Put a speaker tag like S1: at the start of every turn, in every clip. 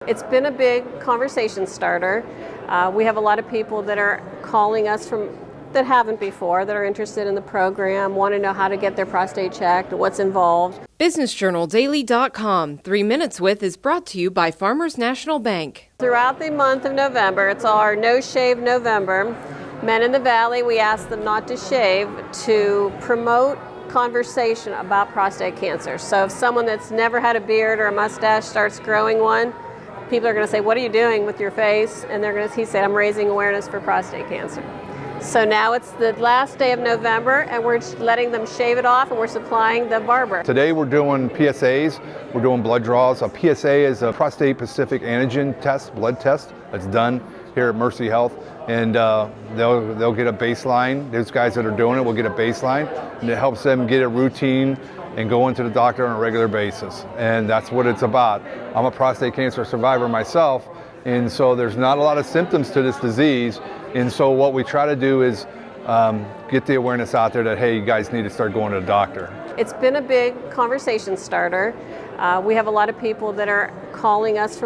S1: It's been a big conversation starter. We have a lot of people that are calling us that haven't before, that are interested in the program, want to know how to get their prostate checked, what's involved.
S2: BusinessJournalDaily.com 3 Minutes With is brought to you by Farmers National Bank.
S1: Throughout the month of November, it's our No Shave November. Men in the Valley, we ask them not to shave to promote conversation about prostate cancer. So if someone that's never had a beard or a mustache starts growing one, people are going to say, "What are you doing with your face?" And he said, "I'm raising awareness for prostate cancer." So now it's the last day of November, and we're letting them shave it off, and we're supplying the barber.
S3: Today we're doing PSAs, we're doing blood draws. A PSA is a prostate specific antigen test, blood test that's done here at Mercy Health, and they'll get a baseline. Those guys that are doing it will get a baseline, and it helps them get a routine and go into the doctor on a regular basis. And that's what it's about. I'm a prostate cancer survivor myself, and so there's not a lot of symptoms to this disease. And so what we try to do is get the awareness out there that, hey, you guys need to start going to the doctor.
S1: It's been a big conversation starter. We have a lot of people that are calling us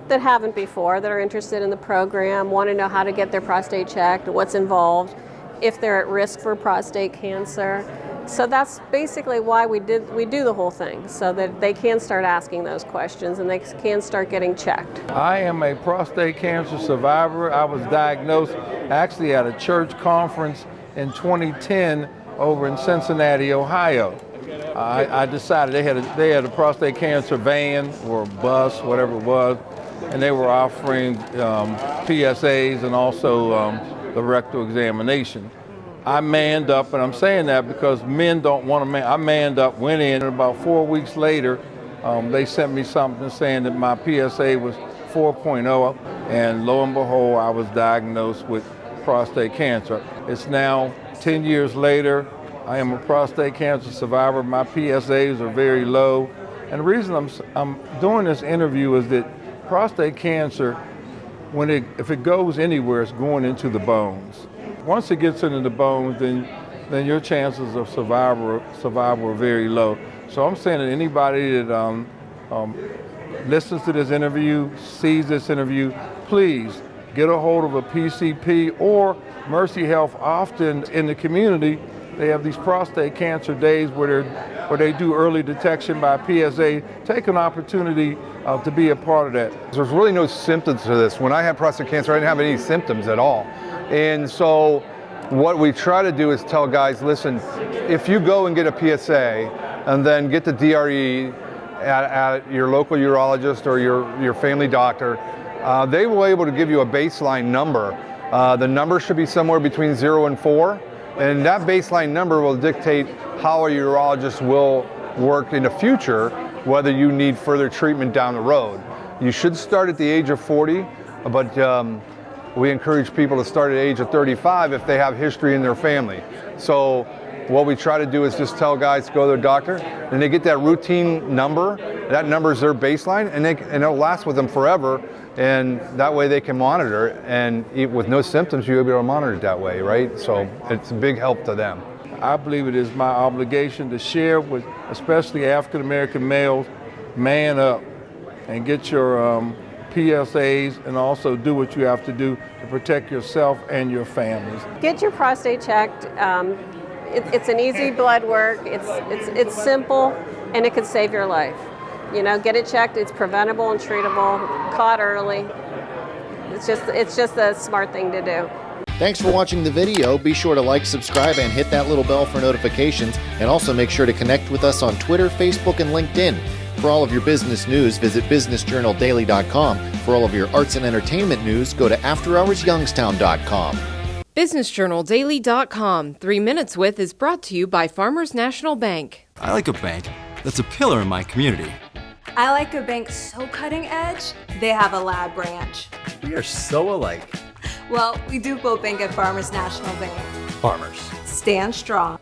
S1: that haven't before, that are interested in the program, want to know how to get their prostate checked, what's involved, if they're at risk for prostate cancer. So that's basically why we do the whole thing, so that they can start asking those questions and they can start getting checked.
S4: I am a prostate cancer survivor. I was diagnosed actually at a church conference in 2010 over in Cincinnati, Ohio. I decided they had a prostate cancer van or bus, whatever it was, and they were offering PSAs and also the rectal examination. I manned up, and I'm saying that because men don't want to man. I manned up, went in, and about 4 weeks later, they sent me something saying that my PSA was 4.0, and lo and behold, I was diagnosed with prostate cancer. It's now 10 years later. I am a prostate cancer survivor. My PSAs are very low, and the reason I'm doing this interview is that prostate cancer, if it goes anywhere, it's going into the bones. Once it gets into the bones, then your chances of survival are very low. So I'm saying that anybody that listens to this interview, sees this interview, please get a hold of a PCP or Mercy Health. Often in the community, they have these prostate cancer days where they do early detection by PSA. Take an opportunity to be a part of that.
S3: There's really no symptoms to this. When I had prostate cancer, I didn't have any symptoms at all. And so what we try to do is tell guys, listen, if you go and get a PSA and then get the DRE at your local urologist or your family doctor, they will be able to give you a baseline number. The number should be somewhere between 0 and 4, and that baseline number will dictate how a urologist will work in the future, whether you need further treatment down the road. You should start at the age of 40, but we encourage people to start at the age of 35 if they have history in their family. So what we try to do is just tell guys to go to their doctor, and they get that routine number. That number is their baseline, and it'll last with them forever. And that way they can monitor it, and with no symptoms, you'll be able to monitor it that way, right? So it's a big help to them.
S4: I believe it is my obligation to share with especially African American males, man up and get your PSAs, and also do what you have to do to protect yourself and your families.
S1: Get your prostate checked. It's an easy blood work. It's simple, and it could save your life. You know, get it checked. It's preventable and treatable. Caught early. It's just a smart thing to do.
S5: Thanks for watching the video. Be sure to like, subscribe, and hit that little bell for notifications. And also make sure to connect with us on Twitter, Facebook, and LinkedIn. For all of your business news, visit BusinessJournalDaily.com. For all of your arts and entertainment news, go to AfterHoursYoungstown.com.
S2: BusinessJournalDaily.com 3 Minutes With is brought to you by Farmers National Bank.
S6: I like a bank that's a pillar in my community.
S7: I like a bank so cutting edge, they have a lab branch.
S6: We are so alike.
S7: Well, we do both bank at Farmers National Bank.
S6: Farmers.
S7: Stand strong.